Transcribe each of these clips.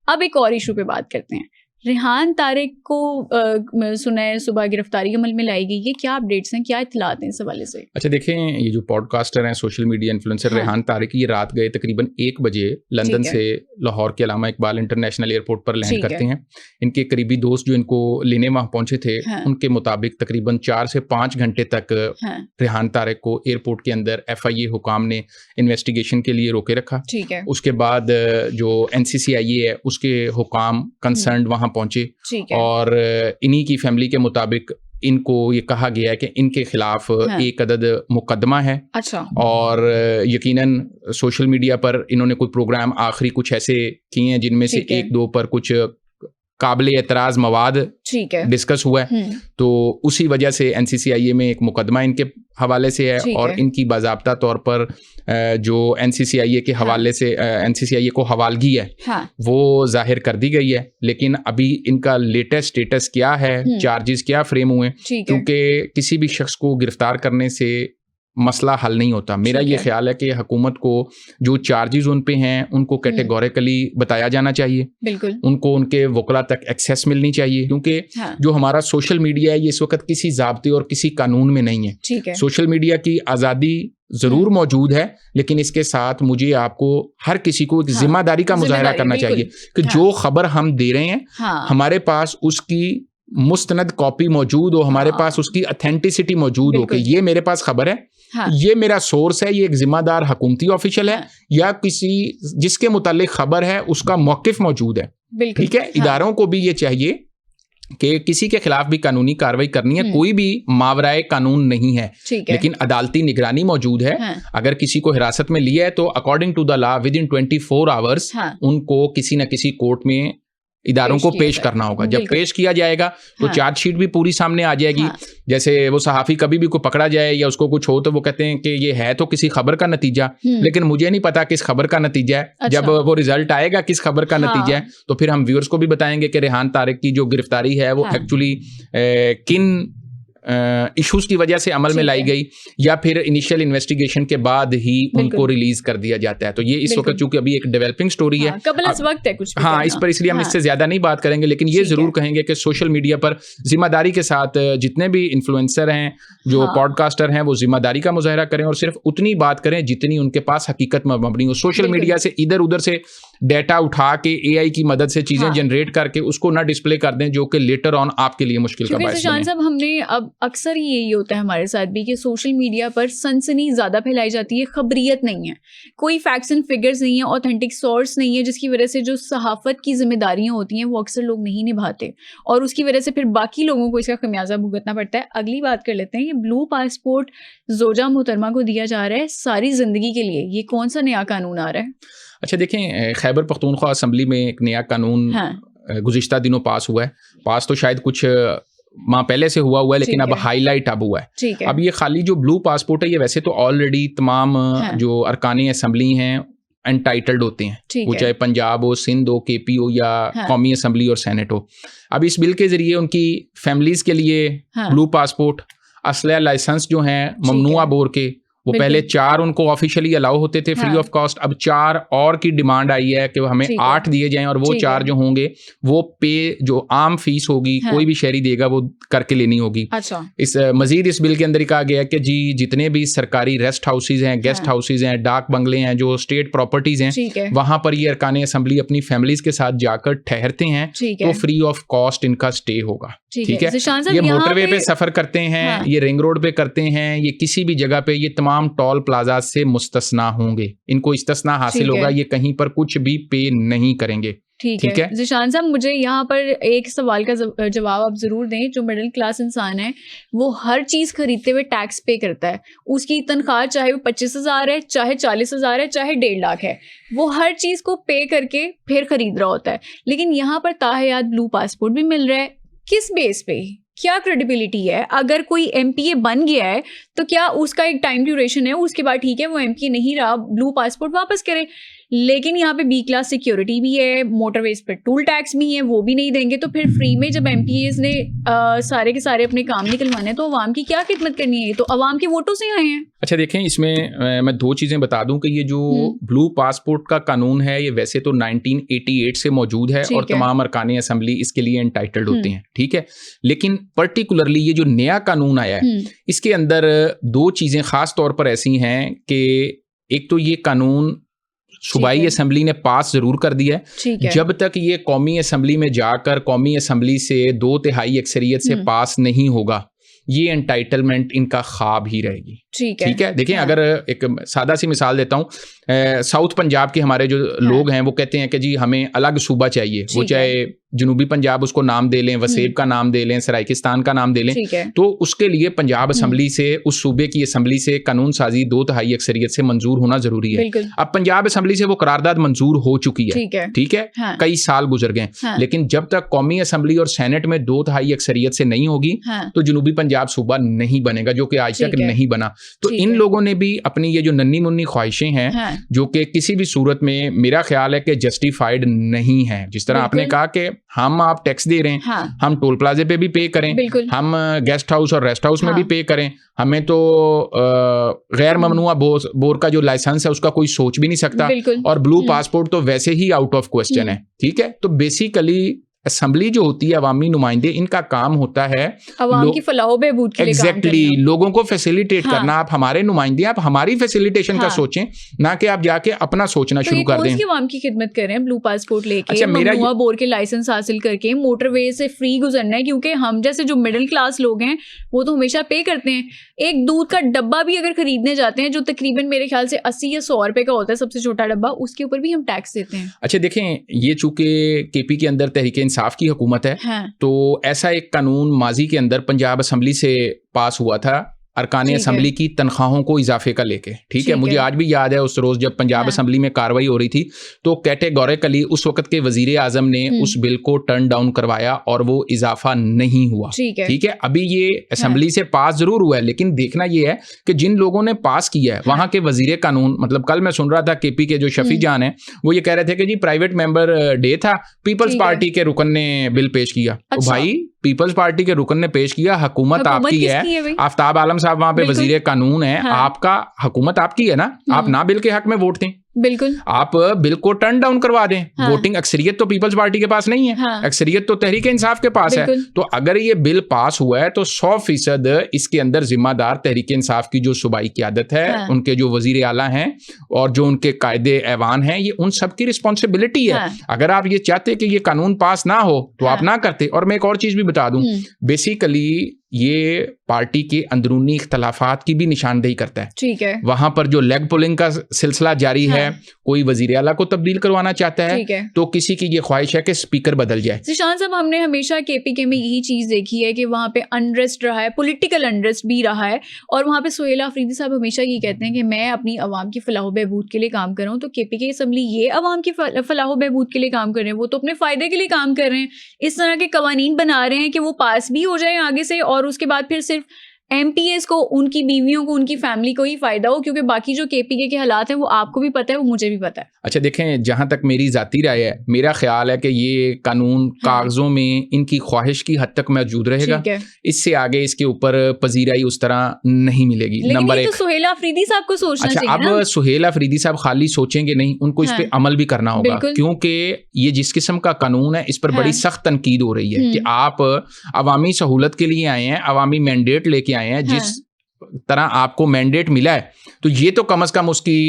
اب ایک اور ایشو پہ بات کرتے ہیں. ریحان طارق کو سنا ہے صبح گرفتاری عمل میں لائی گئی, یہ کیا اپڈیٹس ہیں, کیا اطلاعات ہیں اس حوالے سے؟ اچھا دیکھیں, یہ جو پوڈ کاسٹر ہیں, social media influencer Rehan Tariq, یہ رات گئے تقریباً 1 بجے لندن سے لاہور کے علامہ اقبال انٹرنیشنل ایئرپورٹ پر لینڈ کرتے ہیں. ان کے قریبی دوست جو ان کو لینے وہاں پہنچے تھے, ان کے مطابق تقریباً 4 سے 5 گھنٹے تک ریحان طارق کو ایئرپورٹ کے اندر FIA حکام نے انویسٹیگیشن کے لیے روکے رکھا. اس کے بعد جو NCCIA ہے اس کے حکام کنسرنڈ وہاں پہنچے, اور انہی کی فیملی کے مطابق ان کو یہ کہا گیا ہے کہ ان کے خلاف ایک عدد مقدمہ ہے. اور یقیناً سوشل میڈیا پر انہوں نے کوئی پروگرام آخری کچھ ایسے کیے ہیں جن میں سے 1-2 پر کچھ قابل اعتراض مواد ڈسکس ہوا ہے, تو اسی وجہ سے NCCIA میں ایک مقدمہ ان کے حوالے سے ہے, اور ان کی باضابطہ طور پر جو NCCIA کے حوالے سے NCCIA کو حوالگی ہے وہ ظاہر کر دی گئی ہے. لیکن ابھی ان کا لیٹسٹ اسٹیٹس کیا ہے, چارجز کیا فریم ہوئے, کیونکہ کسی بھی شخص کو گرفتار کرنے سے مسئلہ حل نہیں ہوتا. میرا یہ خیال ہے کہ حکومت کو جو چارجز ان پہ ہیں ان کو کیٹیگوریکلی بتایا جانا چاہیے, ان کو ان کے وکلا تک ایکسیس ملنی چاہیے, کیونکہ جو ہمارا سوشل میڈیا ہے یہ اس وقت کسی ضابطے اور کسی قانون میں نہیں ہے. سوشل میڈیا کی آزادی ضرور موجود ہے, لیکن اس کے ساتھ مجھے آپ کو ہر کسی کو ایک ذمہ داری کا مظاہرہ کرنا چاہیے کہ جو خبر ہم دے رہے ہیں ہمارے پاس اس کی مستند کاپی موجود ہو, ہمارے پاس اس کی اتھینٹسٹی موجود ہو کہ یہ میرے پاس خبر ہے, یہ میرا سورس ہے, یہ ایک ذمہ دار حکومتی آفیشل ہے, یا کسی جس کے متعلق خبر ہے اس کا موقف موجود ہے. ٹھیک ہے, اداروں کو بھی یہ چاہیے کہ کسی کے خلاف بھی قانونی کارروائی کرنی ہے, کوئی بھی ماورائے قانون نہیں ہے, لیکن عدالتی نگرانی موجود ہے. اگر کسی کو حراست میں لیا ہے تو according to the law with in 24 hours ان کو کسی نہ کسی کورٹ میں اداروں کو پیش کرنا ہوگا. جب پیش کیا جائے گا تو چارج شیٹ بھی پوری سامنے آ جائے گی. جیسے وہ صحافی کبھی بھی کوئی پکڑا جائے یا اس کو کچھ ہو تو وہ کہتے ہیں کہ یہ ہے تو کسی خبر کا نتیجہ, لیکن مجھے نہیں پتا کس خبر کا نتیجہ ہے. جب وہ رزلٹ آئے گا کس خبر کا نتیجہ ہے تو پھر ہم ویورز کو بھی بتائیں گے کہ ریحان طارق کی جو گرفتاری ہے وہ ایکچولی کن ایشوز کی وجہ سے عمل میں لائی گئی, یا پھر انیشیل انویسٹیگیشن کے بعد ہی ان کو ریلیز کر دیا جاتا ہے. تو یہ اس وقت چونکہ ابھی ایک ڈیولپنگ سٹوری ہے, قبل از وقت ہے کچھ, ہاں اس پر اس لیے ہم اس سے زیادہ نہیں بات کریں گے, لیکن یہ ضرور کہیں گے کہ سوشل میڈیا پر ذمہ داری کے ساتھ جتنے بھی انفلوئنسر ہیں, جو پوڈ کاسٹر ہیں, وہ ذمہ داری کا مظاہرہ کریں اور صرف اتنی بات کریں جتنی ان کے پاس حقیقت مبنی ہو. سوشل میڈیا سے ادھر ادھر سے ڈیٹا اٹھا کے AI کی مدد سے چیزیں جنریٹ کر کے اس کو نہ ڈسپلے کر دیں جو کہ لیٹر آن آپ کے لیے مشکل کا باعث بنے. صاحب ہم نے اب اکثر یہی ہوتا ہے ہمارے ساتھ بھی کہ سوشل میڈیا پر سنسنی زیادہ پھیلائی جاتی ہے, خبریت نہیں ہے, کوئی فیکٹس اینڈ فگرز نہیں ہے, آتھینٹک سورس نہیں ہے, جس کی وجہ سے جو صحافت کی ذمہ داریاں ہوتی ہیں وہ اکثر لوگ نہیں نبھاتے, اور اس کی وجہ سے پھر باقی لوگوں کو اس کا خمیازہ بھگتنا پڑتا ہے. اگلی بات کر لیتے ہیں, یہ بلو پاسپورٹ زوجہ محترمہ کو دیا جا رہا ہے ساری زندگی کے لیے, یہ کون سا نیا قانون آ رہا ہے؟ اچھا دیکھیں, خیبر پختونخوا اسمبلی میں ایک نیا قانون گزشتہ دنوں پاس ہوا ہے. پاس تو شاید کچھ ماہ پہلے سے ہوا ہے, لیکن اب ہائی لائٹ اب ہوا ہے. اب یہ خالی جو بلو پاسپورٹ ہے یہ ویسے تو آلریڈی تمام جو ارکان اسمبلی ہیں انٹائٹلڈ ہوتے ہیں, وہ چاہے پنجاب ہو, سندھ ہو, KP ہو یا قومی اسمبلی اور سینٹ ہو. اب اس بل کے ذریعے ان کی فیملیز کے لیے بلو پاسپورٹ, اسلحہ لائسنس جو ہیں ممنوعہ بور کے, وہ پہلے 4 ان کو آفیشلی الاؤ ہوتے تھے فری آف کاسٹ, اب 4 اور کی ڈیمانڈ آئی ہے کہ ہمیں 8 دیے جائیں, اور وہ 4 جو ہوں گے وہ پے جو عام فیس ہوگی کوئی بھی شہری دے گا وہ کر کے لینی ہوگی. اس مزید اس بل کے اندر کہا گیا ہے کہ جی جتنے بھی سرکاری ریسٹ ہاؤسز ہیں, گیسٹ ہاؤسز ہیں, ڈاک بنگلے ہیں, جو اسٹیٹ پراپرٹیز ہیں, وہاں پر یہ ارکان اسمبلی اپنی فیملیز کے ساتھ جا کر ٹھہرتے ہیں تو فری آف کاسٹ ان کا اسٹے ہوگا. ٹھیک ہے, یہ موٹر وے پہ سفر کرتے ہیں, یہ رنگ روڈ پہ کرتے ہیں, یہ کسی بھی جگہ پہ, یہ تمام ٹول پلازا سے مستثنا ہوں گے, ان کو استثنا حاصل ہوگا, یہ کہیں پر کچھ بھی پے نہیں کریں گے. ٹھیک ہے ذیشان صاحب, مجھے یہاں پر ایک سوال کا جواب آپ ضرور دیں. جو مڈل کلاس انسان ہے وہ ہر چیز خریدتے ہوئے ٹیکس پے کرتا ہے, اس کی تنخواہ چاہے وہ 25,000 ہے, چاہے 40,000 ہے, چاہے 1.5 لاکھ ہے, وہ ہر چیز کو پے کر کے پھر خرید رہا ہوتا ہے. لیکن یہاں پر تاحیات بلو پاسپورٹ بھی مل رہا ہے, کس بیس پہ, کیا کریڈیبلٹی ہے؟ اگر کوئی MPA بن گیا ہے تو کیا اس کا ایک ٹائم ڈیوریشن ہے, اس کے بعد ٹھیک ہے وہ MPA نہیں رہا, بلو پاسپورٹ واپس کرے. لیکن یہاں پہ بی کلاس سیکیورٹی بھی ہے, موٹر ویز پر ٹول ٹیکس بھی ہے, وہ بھی نہیں دیں گے, تو پھر فری میں جب ایم پی ایز نے سارے کے سارے اپنے کام نکلوانے ہیں تو عوام کی کیا خدمت کرنی ہے, تو عوام کے ووٹوں سے آئے ہیں. اچھا دیکھیں, اس میں میں دو چیزیں بتا دوں کہ یہ جو بلو پاسپورٹ کا قانون ہے یہ ویسے تو 1988 سے موجود ہے اور تمام ارکان اسمبلی اس کے لیے انٹائٹلڈ ہوتے ہیں, ٹھیک ہے, لیکن پرٹیکولرلی یہ جو نیا قانون آیا ہے اس کے اندر دو چیزیں خاص طور پر ایسی ہیں کہ ایک تو یہ قانون صوبائی اسمبلی نے پاس ضرور کر دیا ہے, جب تک یہ قومی اسمبلی میں جا کر قومی اسمبلی سے 2/3 اکثریت سے پاس نہیں ہوگا یہ انٹائٹلمنٹ ان کا خواب ہی رہے گی. ٹھیک ہے, دیکھیں اگر ایک سادہ سی مثال دیتا ہوں, ساؤتھ پنجاب کے ہمارے جو لوگ ہیں وہ کہتے ہیں کہ جی ہمیں الگ صوبہ چاہیے, وہ چاہے جنوبی پنجاب اس کو نام دے لیں, وسیب کا نام دے لیں, سرائکستان کا نام دے لیں, تو اس کے لیے پنجاب اسمبلی سے, اس صوبے کی اسمبلی سے قانون سازی 2/3 اکثریت سے منظور ہونا ضروری ہے. اب پنجاب اسمبلی سے وہ قرارداد منظور ہو چکی ہے, ٹھیک ہے, کئی سال گزر گئے, لیکن جب تک قومی اسمبلی اور سینٹ میں 2/3 اکثریت سے نہیں ہوگی تو جنوبی پنجاب صوبہ نہیں بنے گا, جو کہ آج تک نہیں بنا. تو ان لوگوں نے بھی اپنی یہ جو ننھی منی خواہشیں ہیں جو کہ کسی بھی صورت میں میرا خیال ہے کہ جسٹیفائڈ نہیں ہے, جس طرح آپ نے کہا کہ ہم آپ ٹیکس دے رہے ہیں, ہم ٹول پلازے پہ بھی پے کریں, ہم گیسٹ ہاؤس اور ریسٹ ہاؤس میں بھی پے کریں, ہمیں تو غیر ممنوعہ بور کا جو لائسنس ہے اس کا کوئی سوچ بھی نہیں سکتا, اور بلو پاسپورٹ تو ویسے ہی آؤٹ آف کوسچن ہے, ٹھیک ہے. تو بیسیکلی اسمبلی جو ہوتی ہے عوامی نمائندے, ان کا کام ہوتا ہے عوام کی فلاح و بہبود کے لیے ایگزیکٹلی لوگوں کو فیسیلیٹیٹ کرنا. آپ ہمارے نمائندے, آپ ہماری فیسیلیٹیشن کا سوچیں, نہ کہ آپ جا کے اپنا سوچنا شروع کر دیں. عوام کی خدمت کر رہے ہیں بلو پاسپورٹ لے کے, ممنوعہ بور کے لائسنس حاصل کر کے موٹر وے سے فری گزرنا ہے, کیونکہ ہم جیسے جو مڈل کلاس لوگ ہیں وہ تو ہمیشہ پے کرتے ہیں. ایک دودھ کا ڈبہ بھی اگر خریدنے جاتے ہیں جو تقریباً میرے خیال سے 80 یا 100 روپے کا ہوتا ہے, سب سے چھوٹا ڈبہ, اس کے اوپر بھی ہم ٹیکس دیتے ہیں. اچھا دیکھیں, یہ چونکہ کے پی کے اندر تحریک انصاف کی حکومت ہے, تو ایسا ایک قانون ماضی کے اندر پنجاب اسمبلی سے پاس ہوا تھا ارکان اسمبلی کی تنخواہوں کو اضافے کا لے کے, ٹھیک ہے. مجھے آج بھی یاد ہے اس روز جب پنجاب اسمبلی میں کاروائی ہو رہی تھی تو کیٹیگوریکلی اس وقت کے وزیر اعظم نے اس بل کو ٹرن ڈاؤن کروایا اور وہ اضافہ نہیں ہوا, ٹھیک ہے. ابھی یہ اسمبلی سے پاس ضرور ہوا ہے, لیکن دیکھنا یہ ہے کہ جن لوگوں نے پاس کیا ہے وہاں کے وزیر قانون, مطلب کل میں سن رہا تھا کے پی کے جو شفیع جان ہیں وہ یہ کہہ رہے تھے کہ جی پرائیویٹ ممبر ڈے تھا, پیپلز پارٹی کے رکن نے بل پیش کیا. تو بھائی پیپلز پارٹی کے رکن نے پیش کیا, حکومت آپ کی ہے, آفتاب عالم صاحب وہاں پہ وزیر قانون ہے, آپ کا حکومت آپ کی ہے نا, آپ نہ بل کے حق میں ووٹ دیں, بالکل آپ بل کو ٹرن ڈاؤن کروا دیں. ووٹنگ اکثریت تو پیپلز پارٹی کے پاس نہیں ہے, اکثریت تو تحریک انصاف کے پاس ہے. تو اگر یہ بل پاس ہوا ہے تو 100% اس کے اندر ذمہ دار تحریک انصاف کی جو صوبائی قیادت ہے, ان کے جو وزیر اعلیٰ ہیں اور جو ان کے قائد ایوان ہیں, یہ ان سب کی رسپانسبلٹی ہے. اگر آپ یہ چاہتے کہ یہ قانون پاس نہ ہو تو آپ نہ کرتے. اور میں ایک اور چیز بھی بتا دوں, بیسیکلی یہ پارٹی کے اندرونی اختلافات کی بھی نشاندہی کرتا ہے, ٹھیک ہے. وہاں پر جو لیگ پولنگ کا سلسلہ جاری ہے, کوئی وزیر اعلیٰ کو تبدیل کروانا چاہتا ہے تو کسی کی یہ خواہش ہے کہ اسپیکر بدل جائے. ذیشان صاحب, ہم نے ہمیشہ کے پی کے میں یہی چیز دیکھی ہے کہ وہاں پہ انریسٹ رہا ہے, پولیٹیکل انریسٹ بھی رہا ہے, اور وہاں پہ سہیل آفریدی صاحب ہمیشہ یہ کہتے ہیں کہ میں اپنی عوام کی فلاح و بہبود کے لیے کام کر رہا ہوں. تو کے پی کے اسمبلی یہ عوام کی فلاح و بہبود کے لیے کام کر رہے ہیں, وہ تو اپنے فائدے کے لیے کام کر رہے ہیں. اس طرح کے قوانین بنا رہے ہیں کہ وہ پاس بھی ہو جائیں آگے سے, اور اس کے بعد پھر صرف ایم پی ایز کو, ان کی بیویوں کو, ان کی فیملی کو ہی فائدہ ہو, کیونکہ باقی جو کے پی کے حالات ہیں وہ آپ کو بھی پتہ ہے, وہ مجھے بھی پتہ ہے. اچھا دیکھیں, جہاں تک میری ذاتی رائے ہے, میرا خیال ہے کہ یہ قانون کاغذوں میں ان کی خواہش کی حد تک موجود رہے گا, اس سے آگے اس کے اوپر پذیرائی اس طرح نہیں ملے گی. نمبر ایک, سہیل آفریدی صاحب کو سوچنا چاہیے. اب سہیل آفریدی صاحب خالی سوچیں گے نہیں, ان کو اس پہ عمل بھی کرنا ہوگا, کیونکہ یہ جس قسم کا قانون ہے اس پر بڑی سخت تنقید ہو رہی ہے کہ آپ عوامی سہولت کے لیے آئے ہیں, عوامی مینڈیٹ لے کے آئے ہیں, جس طرح آپ کو مینڈیٹ ملا ہے تو یہ تو کم از کم اس کی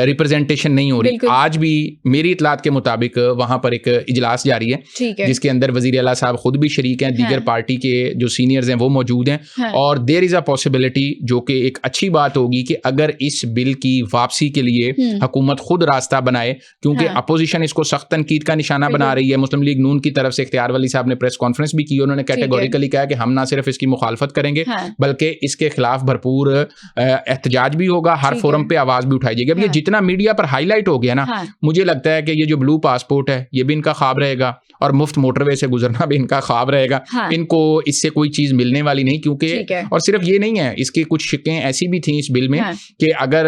ریپرزینٹیشن نہیں ہو رہی. آج بھی میری اطلاعات کے مطابق وہاں پر ایک اجلاس جاری ہے جس کے اندر وزیر اعلیٰ صاحب خود بھی شریک ہیں, دیگر پارٹی کے جو سینئرز ہیں وہ موجود ہیں, اور دیر از اے پاسبلٹی, جو کہ ایک اچھی بات ہوگی کہ اگر اس بل کی واپسی کے لیے حکومت خود راستہ بنائے, کیونکہ اپوزیشن اس کو سخت تنقید کا نشانہ بنا رہی ہے. مسلم لیگ نون کی طرف سے اختیار ولی صاحب نے پریس کانفرنس بھی کی, انہوں نے کیٹیگوریکلی کہا کہ ہم نہ صرف اس کی مخالفت کریں گے بلکہ اس کے خلاف بھرپور احتجاج بھی ہوگا, ہر فورم پہ آواز بھی اٹھائی جائے گی. اب یہ جتنا میڈیا پر ہائی لائٹ ہو گیا نا, مجھے لگتا ہے کہ یہ جو بلو پاسپورٹ ہے یہ بھی ان کا خواب رہے گا, اور مفت موٹر وے سے گزرنا بھی ان کا خواب رہے گا. ان کو اس سے کوئی چیز ملنے والی نہیں, کیونکہ اور صرف یہ نہیں ہے, اس کی کچھ شکیں ایسی بھی تھیں اس بل میں کہ اگر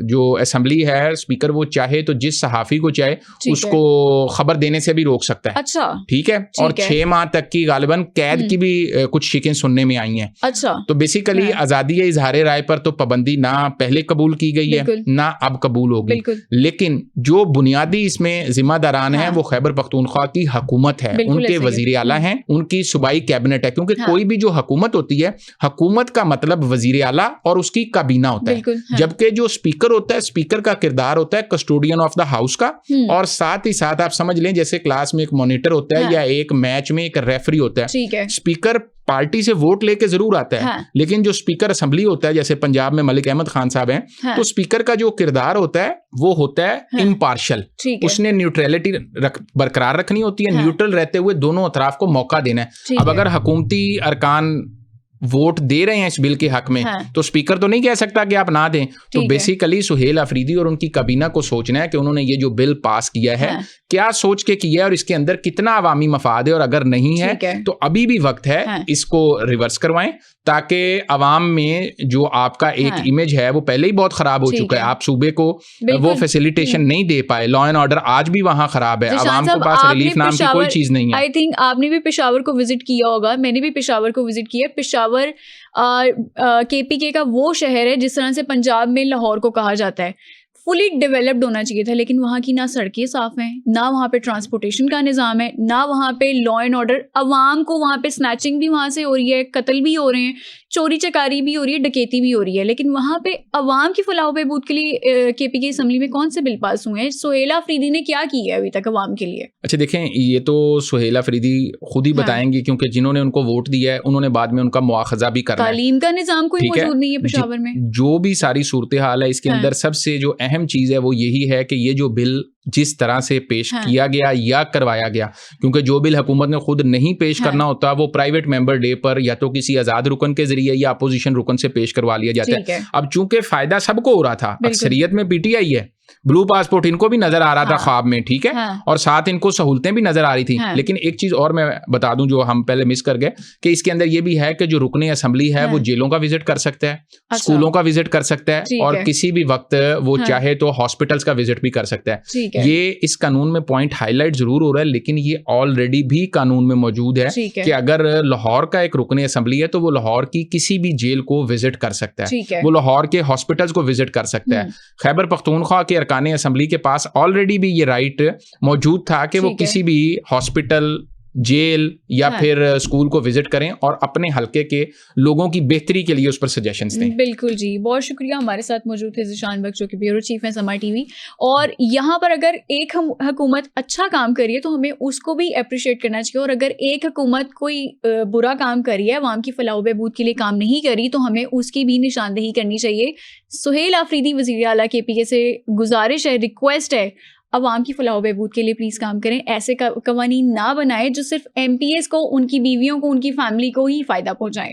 جو اسمبلی ہے اسپیکر وہ چاہے تو جس صحافی کو چاہے اس کو خبر دینے سے بھی روک سکتا ہے. اچھا ٹھیک ہے, اور 6 ماہ تک کی غالباً قید کی بھی کچھ شکیں سننے میں آئی ہیں. اچھا, تو بیسیکلی آزادی اظہار رائے پر تو پابندی نہ پہلے قبول کی گئی ہے نہ اب قبول ہوگی, لیکن جو بنیادی اس میں ذمہ داران ہیں وہ خیبر پختونخوا کی حکومت ہے, ان کے وزیر اعلیٰ ہیں, ان کی صوبائی کیبنٹ ہے, کیونکہ کوئی بھی جو حکومت ہوتی ہے, حکومت کا مطلب وزیر اعلیٰ اور اس کی کابینہ ہوتا ہے, جبکہ جو اسپیکر ہوتا ہے, اسپیکر کا کردار ہوتا ہے کسٹوڈین آف دا ہاؤس کا, اور ساتھ ہی ساتھ آپ سمجھ لیں جیسے کلاس میں ایک مانیٹر ہوتا ہے یا ایک میچ میں ایک ریفری ہوتا ہے. اسپیکر پارٹی سے ووٹ لے کے ضرور آتا ہے, لیکن جو اسپیکر اسمبلی ہوتا ہے, جیسے پنجاب میں ملک احمد خان صاحب ہیں, تو اسپیکر کا جو کردار ہوتا ہے وہ ہوتا ہے امپارشل. اس نے نیوٹریلٹی برقرار رکھنی ہوتی ہے, نیوٹرل رہتے ہوئے دونوں اطراف کو موقع دینا ہے. اب اگر حکومتی ارکان ووٹ دے رہے ہیں اس بل کے حق میں تو اسپیکر تو نہیں کہہ سکتا کہ آپ نہ دیں. تو بیسیکلی سہیل آفریدی اور ان کی کابینہ کو سوچنا ہے کہ انہوں نے یہ جو بل پاس کیا ہے کیا سوچ کے کیا ہے, اور اس کے اندر کتنا عوامی مفاد ہے, اور اگر نہیں ہے تو ابھی بھی وقت ہے اس کو ریورس کروائیں, تاکہ عوام میں جو آپ کا ایک امیج ہے وہ پہلے ہی بہت خراب ہو چکا ہے. آپ صوبے کو وہ فیسیلیٹیشن نہیں دے پائے, لا اینڈ آرڈر آج بھی وہاں خراب ہے, عوام کو پاس ریلیف نام کی کوئی چیز نہیں ہے. آئی تھنک آپ نے بھی پشاور کو وزٹ کیا ہوگا, میں نے بھی پشاور کو وزٹ کیا. پشاور کے پی کے کا وہ شہر ہے جس طرح سے پنجاب میں لاہور کو کہا جاتا ہے, فلی ڈیولپڈ ہونا چاہیے تھا, لیکن وہاں کی نہ سڑکیں صاف ہیں, نہ وہاں پہ ٹرانسپورٹیشن کا نظام ہے, نہ وہاں پہ لا اینڈ آرڈر. عوام کو وہاں پہ سنیچنگ بھی وہاں سے ہو رہی ہے, قتل بھی ہو رہے ہیں, چوری چکاری بھی ہو رہی ہے, ڈکیتی بھی ہو رہی ہے, لیکن وہاں پہ عوام کی فلاح و بہبود کے لیے کے پی کے اسمبلی میں کون سے بل پاس ہوئے ہیں؟ سہیل آفریدی نے کیا کی ہے ابھی تک عوام کے لیے؟ اچھا دیکھیں, یہ تو سہیل آفریدی خود ہی بتائیں گی, کیونکہ جنہوں نے ان کو ووٹ دیا ہے انہوں نے بعد میں ان کا مواخذہ بھی کرنا ہے. تعلیم کا نظام کوئی موجود نہیں ہے پشاور میں. جو بھی ساری صورتحال ہے اس کے اندر سب سے جو اہم چیز ہے وہ یہی ہے کہ یہ جو بل جس طرح سے پیش کیا گیا یا کروایا گیا, کیونکہ جو بل حکومت نے خود نہیں پیش کرنا ہوتا وہ پرائیویٹ ممبر ڈے پر یا تو کسی آزاد رکن کے ذریعے یا اپوزیشن رکن سے پیش کروا لیا جاتا ہے. اب چونکہ فائدہ سب کو ہو رہا تھا, اکثریت میں پی ٹی آئی ہے, بلو پاسپورٹ ان کو بھی نظر آ رہا تھا خواب میں, ٹھیک ہے, اور ساتھ ان کو سہولتیں بھی نظر آ رہی تھیں. لیکن ایک چیز اور میں بتا دوں جو ہم پہلے مس کر گئے, کہ اس کے اندر یہ بھی ہے کہ جو رکن اسمبلی ہے وہ جیلوں کا وزٹ کر سکتا ہے, اسکولوں کا وزٹ کر سکتا ہے, اور کسی بھی وقت وہ چاہے تو ہاسپٹلس کا وزٹ بھی کر سکتا ہے. یہ اس قانون میں پوائنٹ ہائی لائٹ ضرور ہو رہا ہے, لیکن یہ آلریڈی بھی قانون میں موجود ہے کہ اگر لاہور کا ایک رکن اسمبلی ہے تو وہ لاہور کی کسی بھی جیل کو وزٹ کر سکتا ہے, وہ لاہور کے ہاسپٹلس کو وزٹ کر سکتا ہے. خیبر پختونخوا کے ارکان اسمبلی کے پاس آلریڈی بھی یہ رائٹ موجود تھا کہ وہ کسی بھی ہاسپٹل, جیل یا پھر اسکول کو وزٹ کریں اور اپنے حلقے کے لوگوں کی بہتری کے لیے اس پر سجیشنز دیں. بالکل جی, بہت شکریہ. ہمارے ساتھ موجود تھے ذیشان بخش جو کہ بیورو چیف ہیں سما ٹی وی, اور یہاں پر اگر ایک حکومت اچھا کام کری ہے تو ہمیں اس کو بھی اپریشیٹ کرنا چاہیے, اور اگر ایک حکومت کوئی برا کام کری ہے, عوام کی فلاح و بہبود کے لیے کام نہیں کری, تو ہمیں اس کی بھی نشاندہی کرنی چاہیے. سہیل آفریدی وزیر اعلیٰ کے پی کے سے گزارش ہے, ریکویسٹ ہے, عوام کی فلاح و بہبود کے لیے پلیز کام کریں. ایسے قوانین نہ بنائیں جو صرف ایم پی ایز کو, ان کی بیویوں کو, ان کی فیملی کو ہی فائدہ پہنچائیں.